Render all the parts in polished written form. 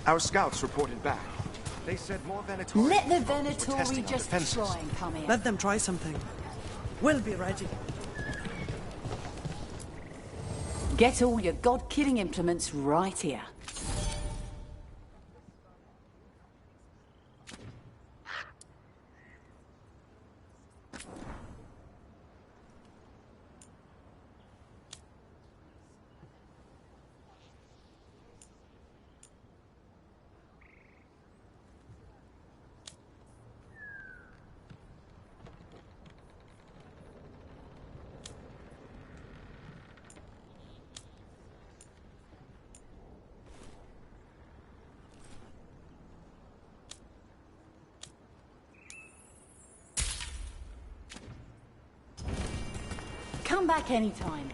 Our scouts reported back. They said more Venatori... Let the were Venatori testing our just defenses. try and come in. Let them try something. We'll be ready. Get all your god-killing implements right here. Come back anytime.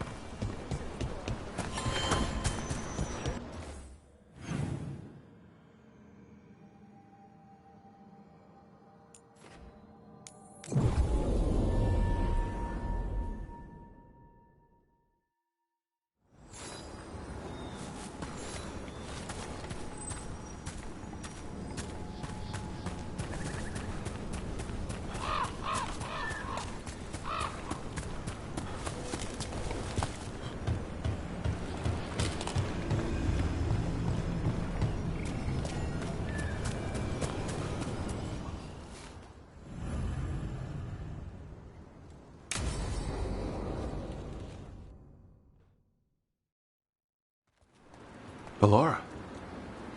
Ballora,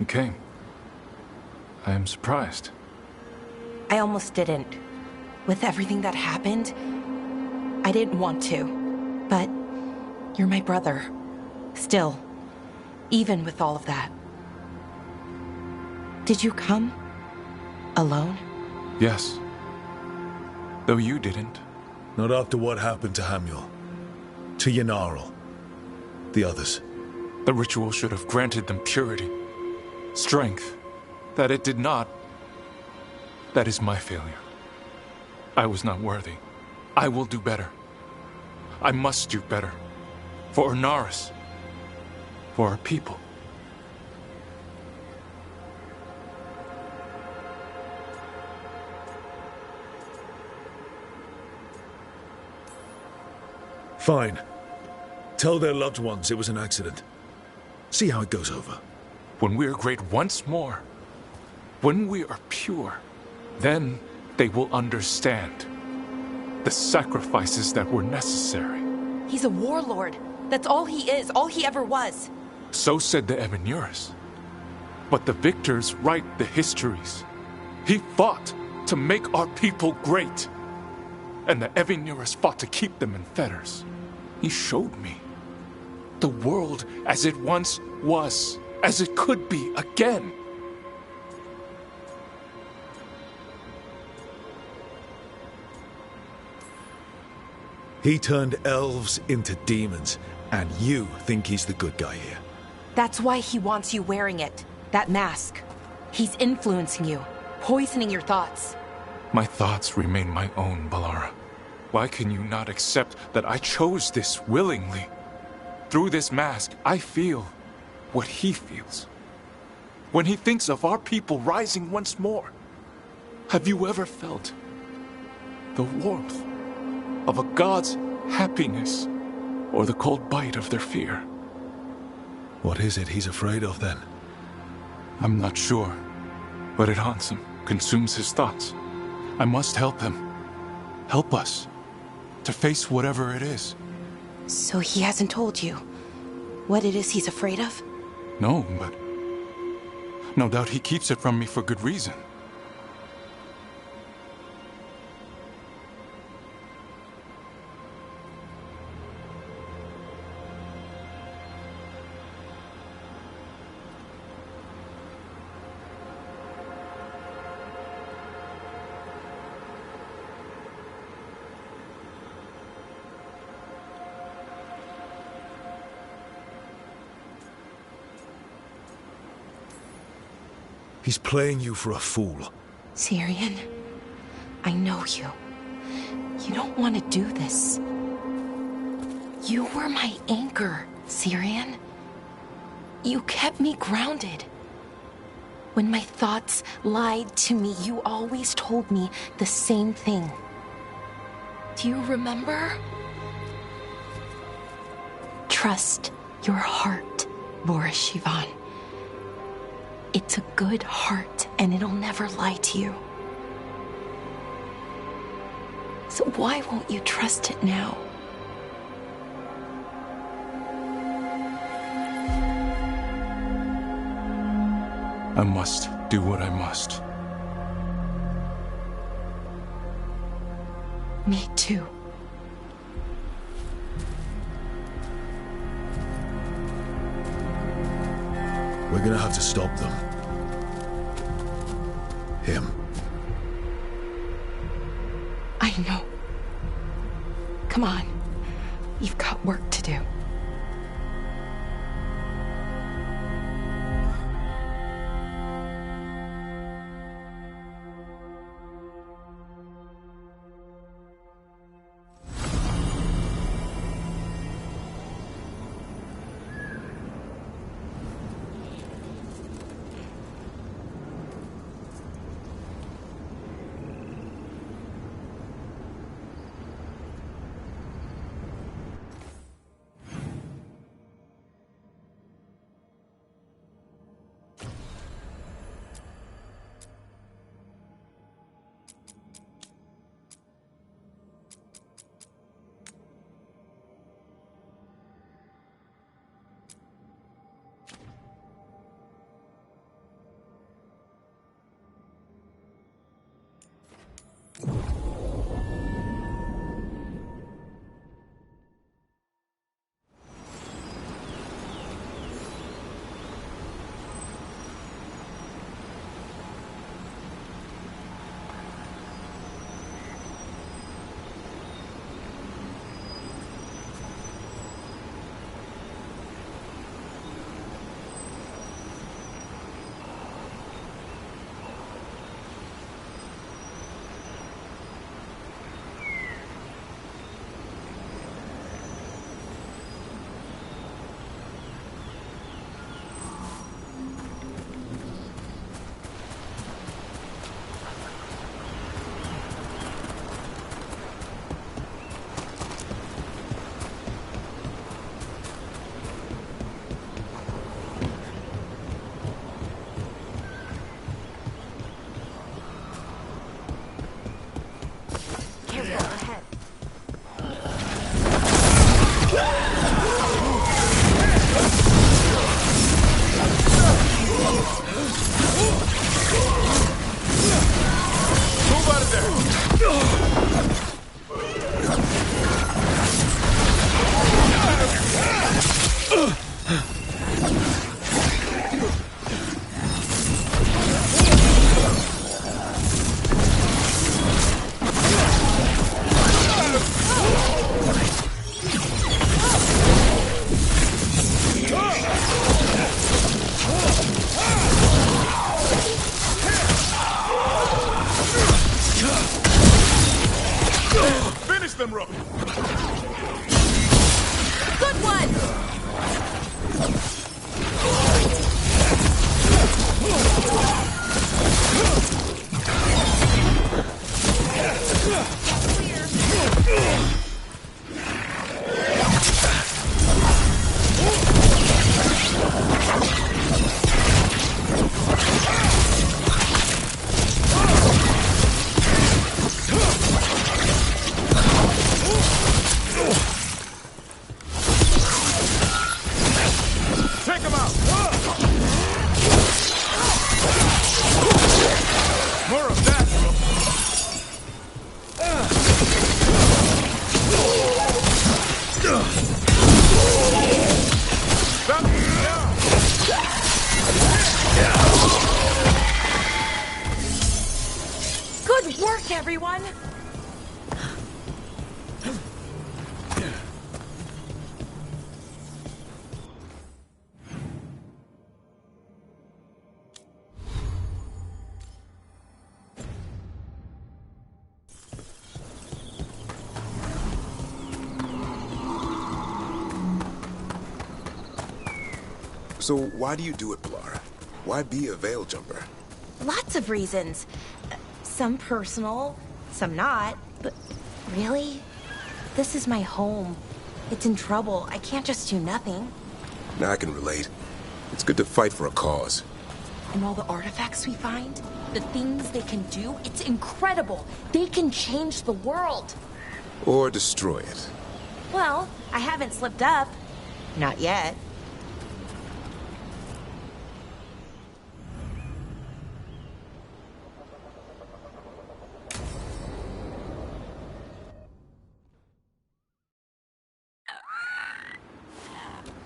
you came. I am surprised. I almost didn't. With everything that happened, I didn't want to. But you're my brother. Still, even with all of that. Did you come? Alone? Yes. Though you didn't. Not after what happened to Hamuel. To Yanarl. The others. The ritual should have granted them purity. Strength. That it did not. That is my failure. I was not worthy. I will do better. I must do better. For Ornaris. For our people. Fine. Tell their loved ones it was an accident. See how it goes over. When we are great once more, when we are pure, then they will understand the sacrifices that were necessary. He's a warlord. That's all he is, all he ever was. So said the Ebenuris. But the victors write the histories. He fought to make our people great. And the Ebenuris fought to keep them in fetters. He showed me the world as it once was, as it could be again. He turned elves into demons, and you think he's the good guy here. That's why he wants you wearing it. That mask. He's influencing you, poisoning your thoughts. My thoughts remain my own, Ballora. Why can you not accept that I chose this willingly? Through this mask, I feel what he feels. When he thinks of our people rising once more, have you ever felt the warmth of a god's happiness or the cold bite of their fear? What is it he's afraid of, then? I'm not sure, but it haunts him, consumes his thoughts. I must help him. Help us to face whatever it is. So he hasn't told you what it is he's afraid of? No, but no doubt he keeps it from me for good reason. He's playing you for a fool. Syrian, I know you. You don't want to do this. You were my anchor, Syrian. You kept me grounded. When my thoughts lied to me, you always told me the same thing. Do you remember? Trust your heart, Boris Shivan. It's a good heart, and it'll never lie to you. So why won't you trust it now? I must do what I must. Me too. We're gonna have to stop them. Him. I know. Come on. We've got work to do. Good work, everyone! So why do you do it, Pilar? Why be a veil jumper? Lots of reasons. Some personal, some not. But really? This is my home. It's in trouble. I can't just do nothing. Now I can relate. It's good to fight for a cause. And all the artifacts we find, the things they can do, it's incredible. They can change the world. Or destroy it. Well, I haven't slipped up. Not yet.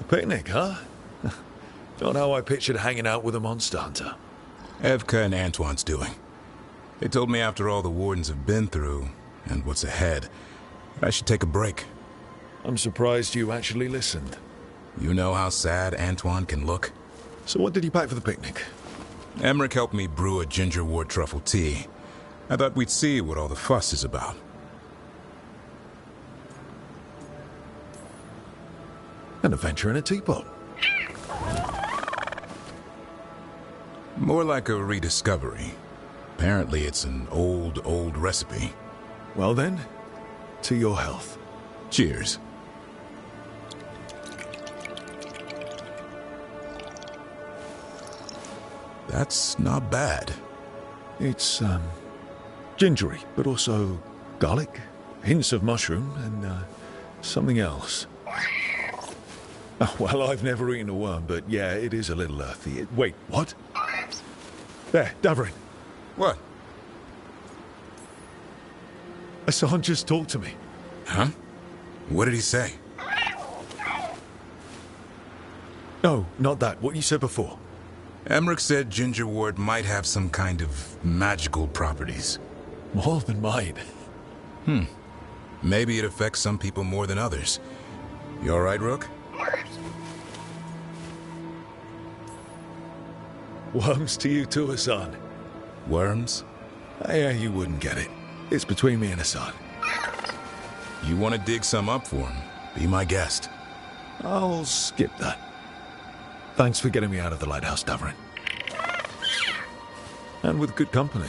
A picnic, huh? Not how I pictured hanging out with a monster hunter. Evka and Antoine's doing. They told me after all the Wardens have been through, and what's ahead, I should take a break. I'm surprised you actually listened. You know how sad Antoine can look? So what did you pack for the picnic? Emmerich helped me brew a ginger wort truffle tea. I thought we'd see what all the fuss is about. An adventure in a teapot. More like a rediscovery. Apparently it's an old recipe. Well then, to your health. Cheers. That's not bad. It's, gingery, but also garlic, hints of mushroom, and, something else. Oh, well, I've never eaten a worm, but yeah, it is a little earthy. Wait, what? There, Davrin. What? Hassan just talked to me. Huh? What did he say? No, not that. What you said before. Emmerich said ginger wort might have some kind of magical properties. More than mine. Maybe it affects some people more than others. You all right, Rook? Worms to you too, Hassan. Worms? Yeah, you wouldn't get it. It's between me and Hassan. You want to dig some up for him? Be my guest. I'll skip that. Thanks for getting me out of the lighthouse, Davrin. And with good company.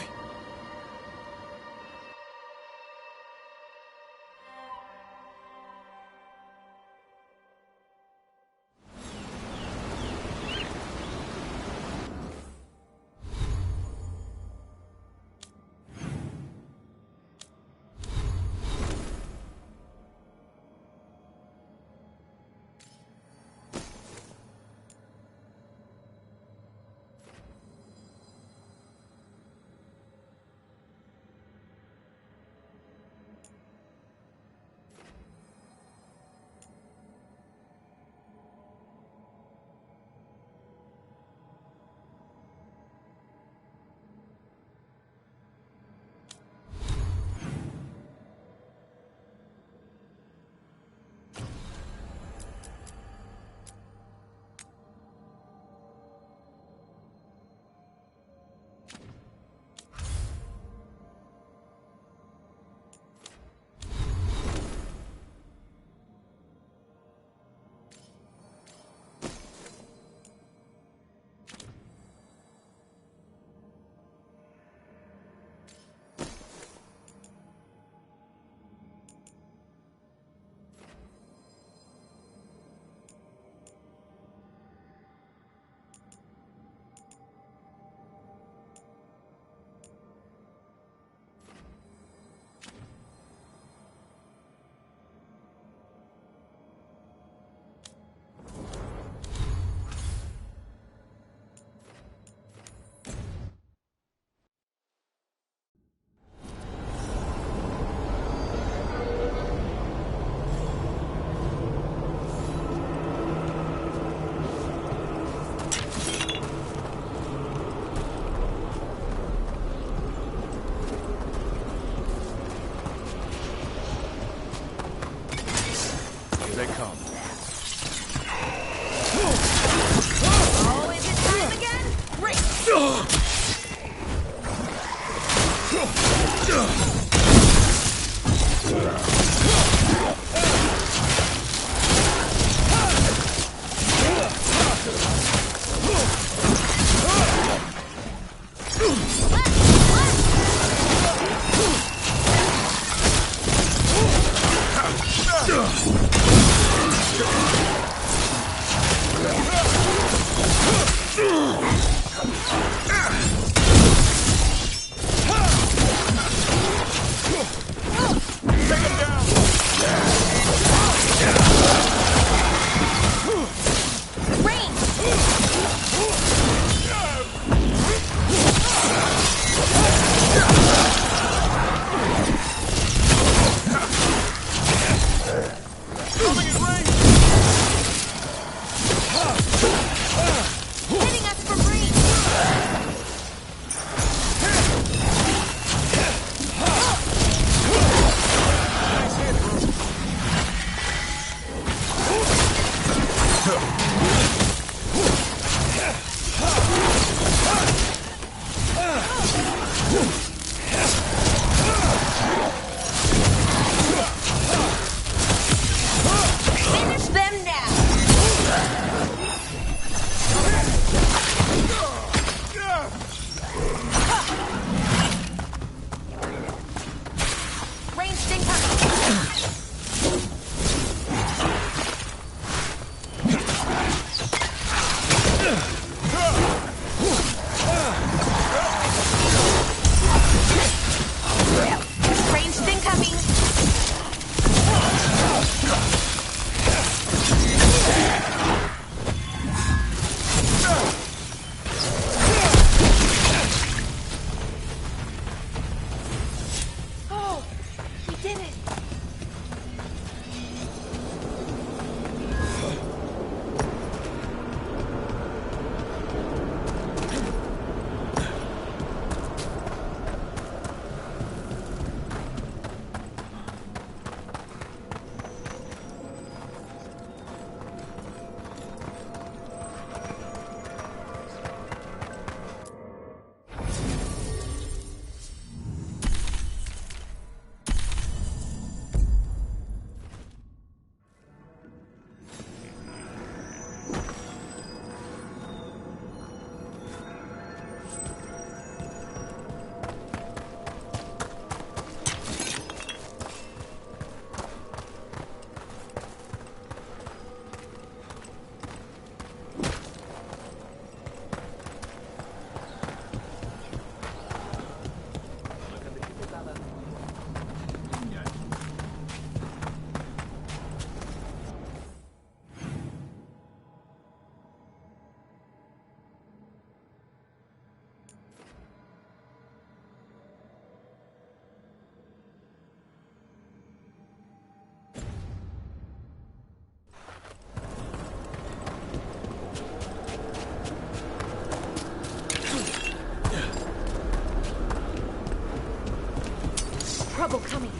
Trouble coming.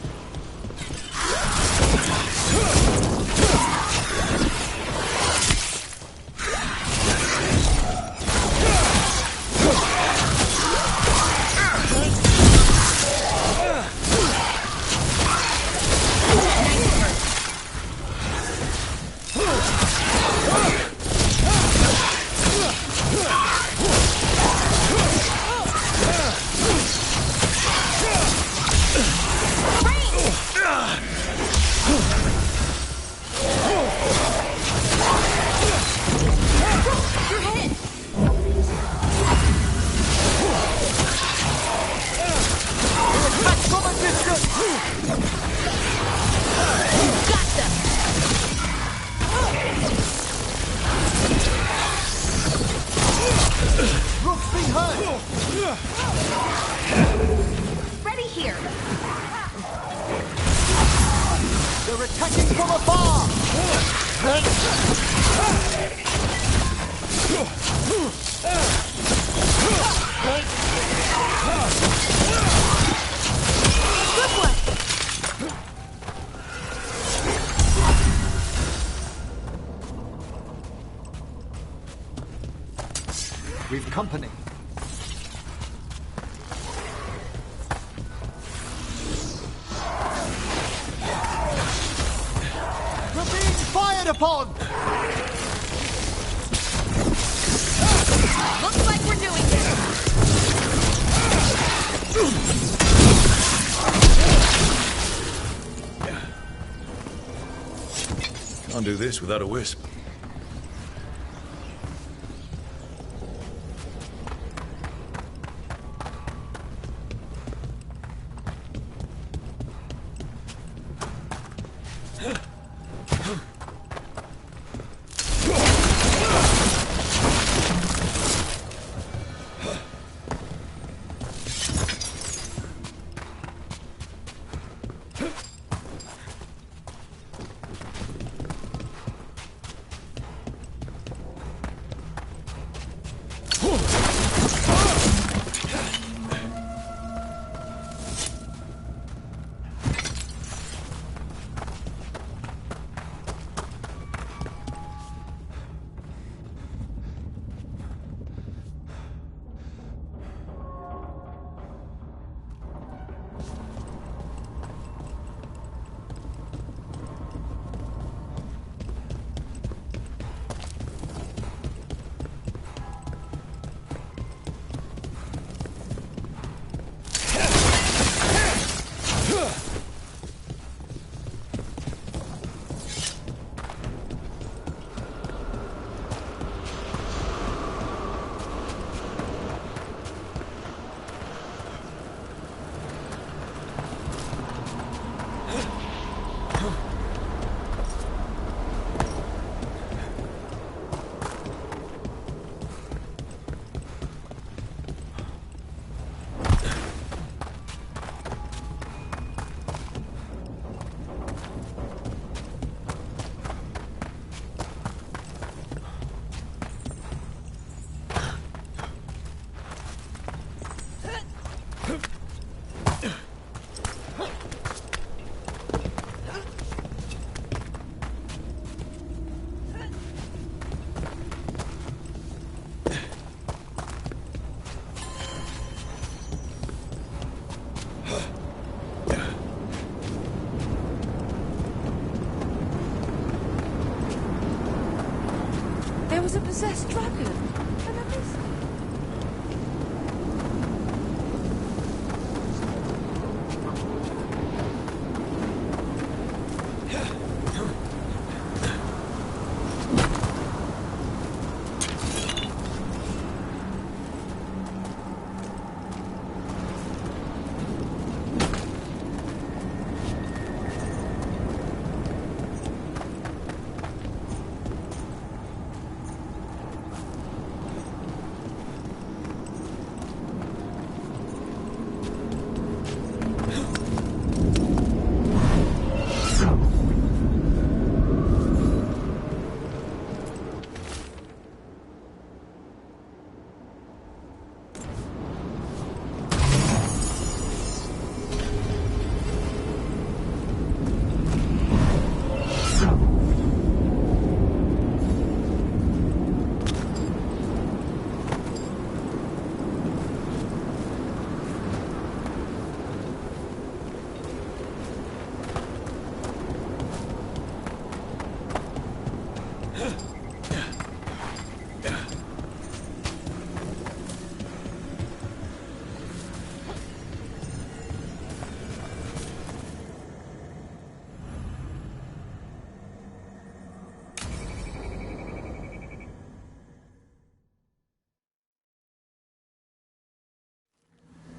Ready here. They're attacking from afar! Good one. We've company. We're being fired upon! Looks like we're doing this. Can't do this without a wisp. There was a possessed dragon, and I missed it.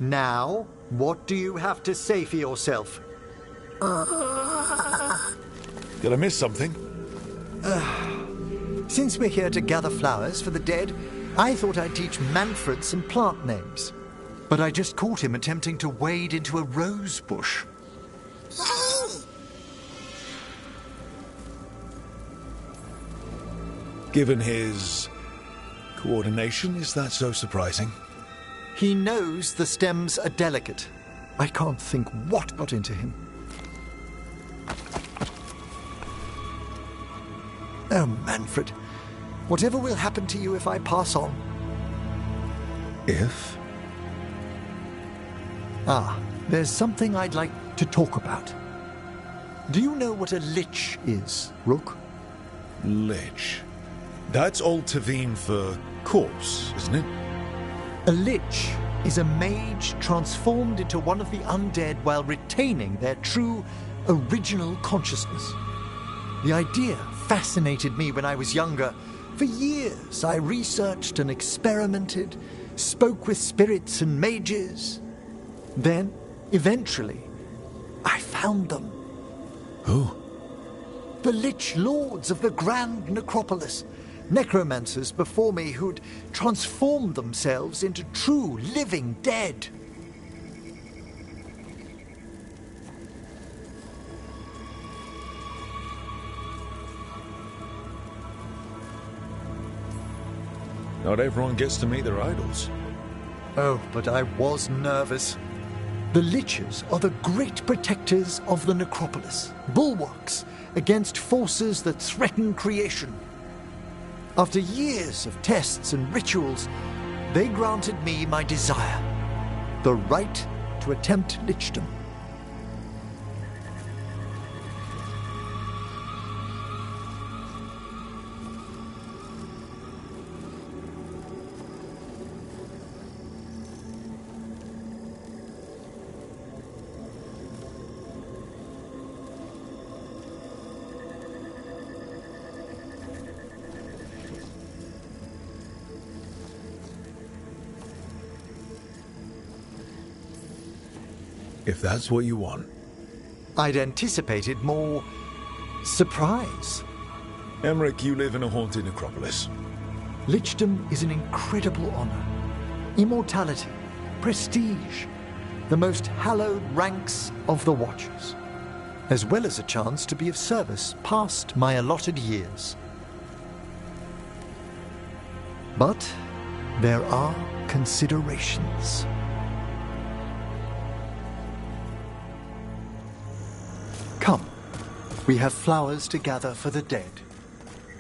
Now, what do you have to say for yourself? Did I miss something? Since we're here to gather flowers for the dead, I thought I'd teach Manfred some plant names. But I just caught him attempting to wade into a rose bush. Given his coordination, is that so surprising? He knows the stems are delicate. I can't think what got into him. Oh, Manfred. Whatever will happen to you if I pass on? If? There's something I'd like to talk about. Do you know what a lich is, Rook? Lich. That's Old Tavine for corpse, isn't it? A lich is a mage transformed into one of the undead while retaining their true, original consciousness. The idea fascinated me when I was younger. For years, I researched and experimented, spoke with spirits and mages. Then, eventually, I found them. Who? The Lich Lords of the Grand Necropolis. Necromancers before me who'd transformed themselves into true living dead. Not everyone gets to meet their idols. Oh, but I was nervous. The Liches are the great protectors of the necropolis, bulwarks against forces that threaten creation. After years of tests and rituals, they granted me my desire, the right to attempt lichdom. If that's what you want. I'd anticipated more surprise. Emmerich, you live in a haunted necropolis. Lichdom is an incredible honor. Immortality, prestige, the most hallowed ranks of the Watchers, as well as a chance to be of service past my allotted years. But there are considerations. Come, we have flowers to gather for the dead.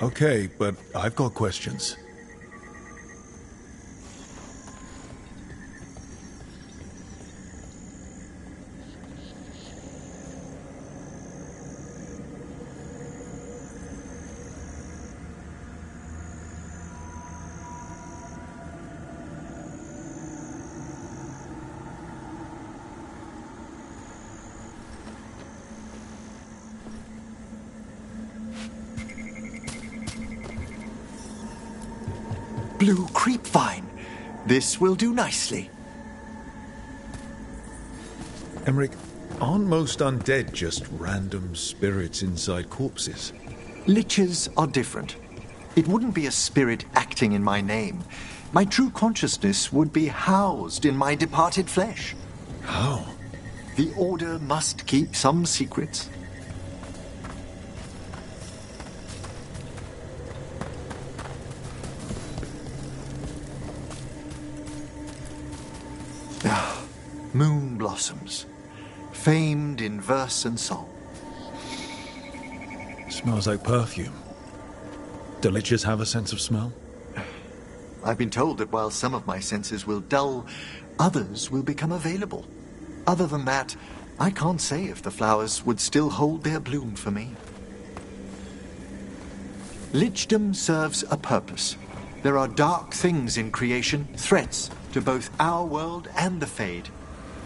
Okay, but I've got questions. Blue creepvine. This will do nicely. Emmerich, aren't most undead just random spirits inside corpses? Liches are different. It wouldn't be a spirit acting in my name. My true consciousness would be housed in my departed flesh. How? The Order must keep some secrets. Moon blossoms, famed in verse and song. Smells like perfume. Do liches have a sense of smell? I've been told that while some of my senses will dull, others will become available. Other than that, I can't say if the flowers would still hold their bloom for me. Lichdom serves a purpose. There are dark things in creation, threats to both our world and the Fade.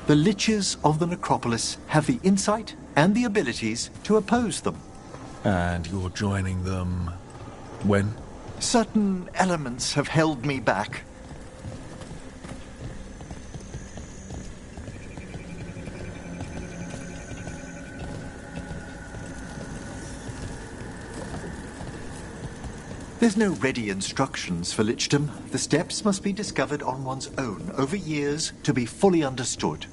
The Liches of the Necropolis have the insight and the abilities to oppose them. And you're joining them when? Certain elements have held me back. There's no ready instructions for lichdom. The steps must be discovered on one's own over years to be fully understood.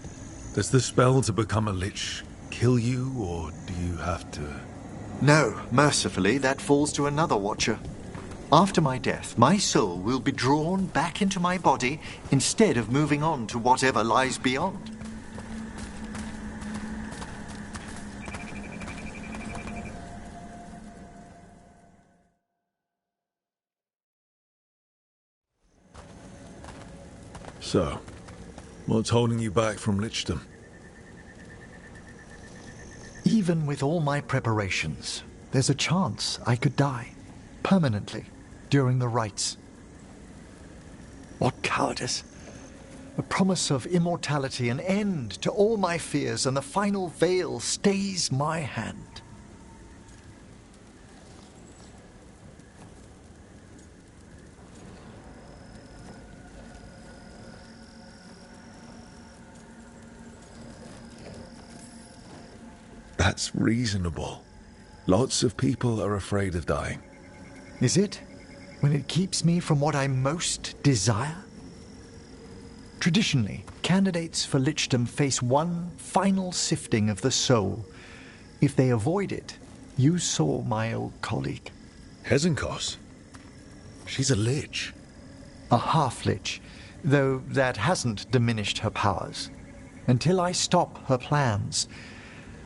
Does the spell to become a lich kill you, or do you have to... No, mercifully, that falls to another Watcher. After my death, my soul will be drawn back into my body instead of moving on to whatever lies beyond. So, what's holding you back from lichdom? Even with all my preparations, there's a chance I could die, permanently, during the rites. What cowardice! A promise of immortality, an end to all my fears, and the final veil stays my hand. That's reasonable. Lots of people are afraid of dying. Is it? When it keeps me from what I most desire? Traditionally, candidates for lichdom face one final sifting of the soul. If they avoid it, you saw my old colleague. Hezenkos? She's a lich. A half-lich, though that hasn't diminished her powers. Until I stop her plans,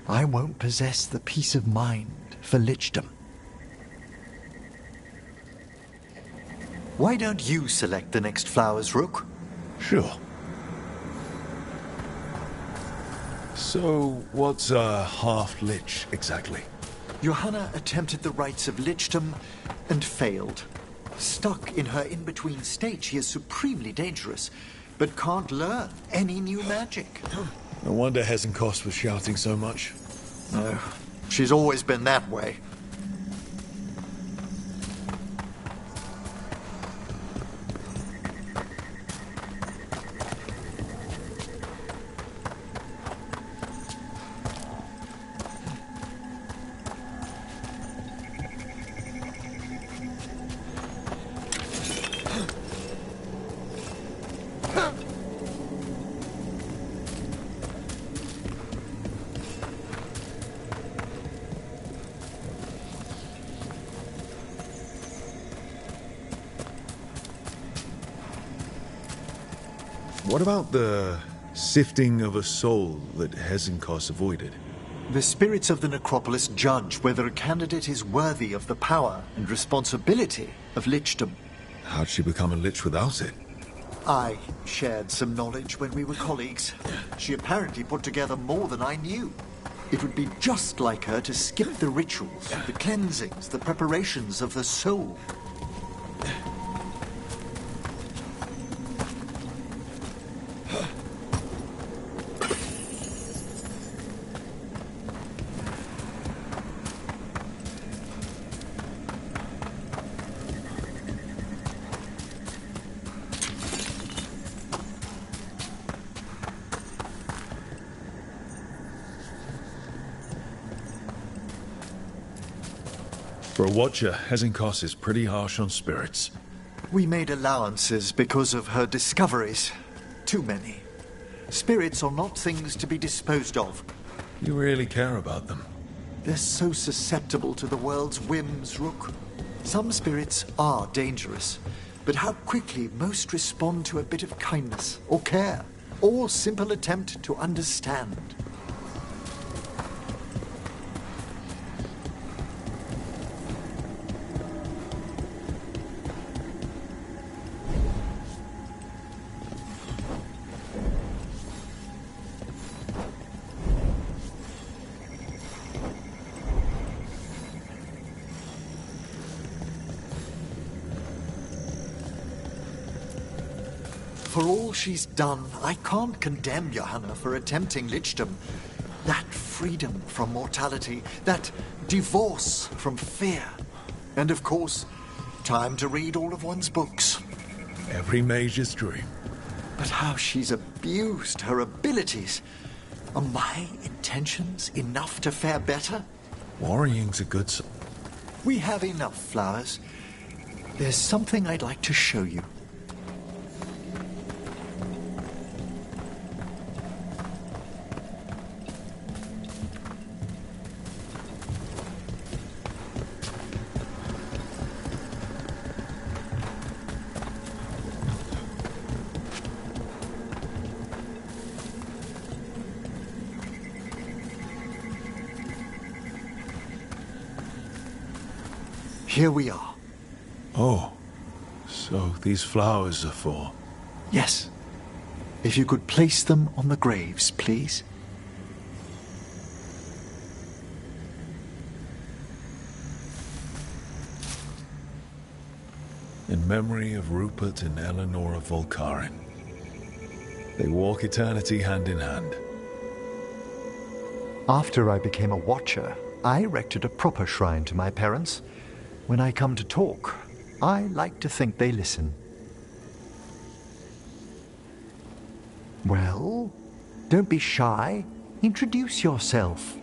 I won't possess the peace of mind for lichdom. Why don't you select the next flowers, Rook? Sure. So, what's a half-lich exactly? Johanna attempted the rites of lichdom and failed. Stuck in her in-between state, she is supremely dangerous, but can't learn any new magic. No wonder Hezenkos was shouting so much. No, she's always been that way. What about the sifting of a soul that Hezenkos avoided? The spirits of the necropolis judge whether a candidate is worthy of the power and responsibility of lichdom. How'd she become a lich without it? I shared some knowledge when we were colleagues. She apparently put together more than I knew. It would be just like her to skip the rituals, the cleansings, the preparations of the soul. For a watcher, Hezenkos is pretty harsh on spirits. We made allowances because of her discoveries. Too many. Spirits are not things to be disposed of. You really care about them. They're so susceptible to the world's whims, Rook. Some spirits are dangerous, but how quickly most respond to a bit of kindness or care or simple attempt to understand. For all she's done, I can't condemn Johanna for attempting lichdom. That freedom from mortality, that divorce from fear. And of course, time to read all of one's books. Every mage's dream. But how she's abused her abilities. Are my intentions enough to fare better? Worrying's a good sign. We have enough flowers. There's something I'd like to show you. Here we are. Oh, so these flowers are for... Yes. If you could place them on the graves, please. In memory of Rupert and Eleanor of Volkaren. They walk eternity hand in hand. After I became a watcher, I erected a proper shrine to my parents. When I come to talk, I like to think they listen. Well, don't be shy. Introduce yourself.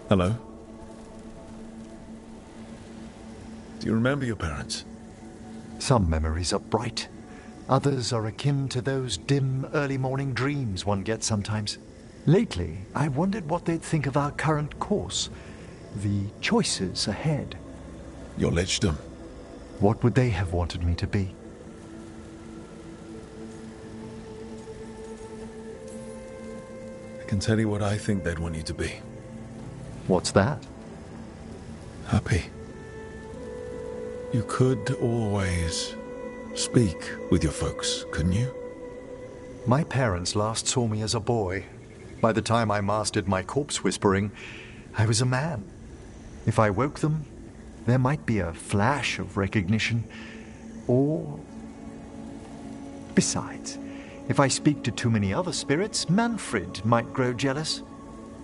Hello? Do you remember your parents? Some memories are bright. Others are akin to those dim, early morning dreams one gets sometimes. Lately, I wondered what they'd think of our current course, the choices ahead. Your lichdom. What would they have wanted me to be? I can tell you what I think they'd want you to be. What's that? Happy. You could always speak with your folks, couldn't you? My parents last saw me as a boy. By the time I mastered my corpse whispering, I was a man. If I woke them, there might be a flash of recognition, or... Besides, if I speak to too many other spirits, Manfred might grow jealous.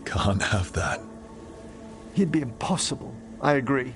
Can't have that. He'd be impossible, I agree.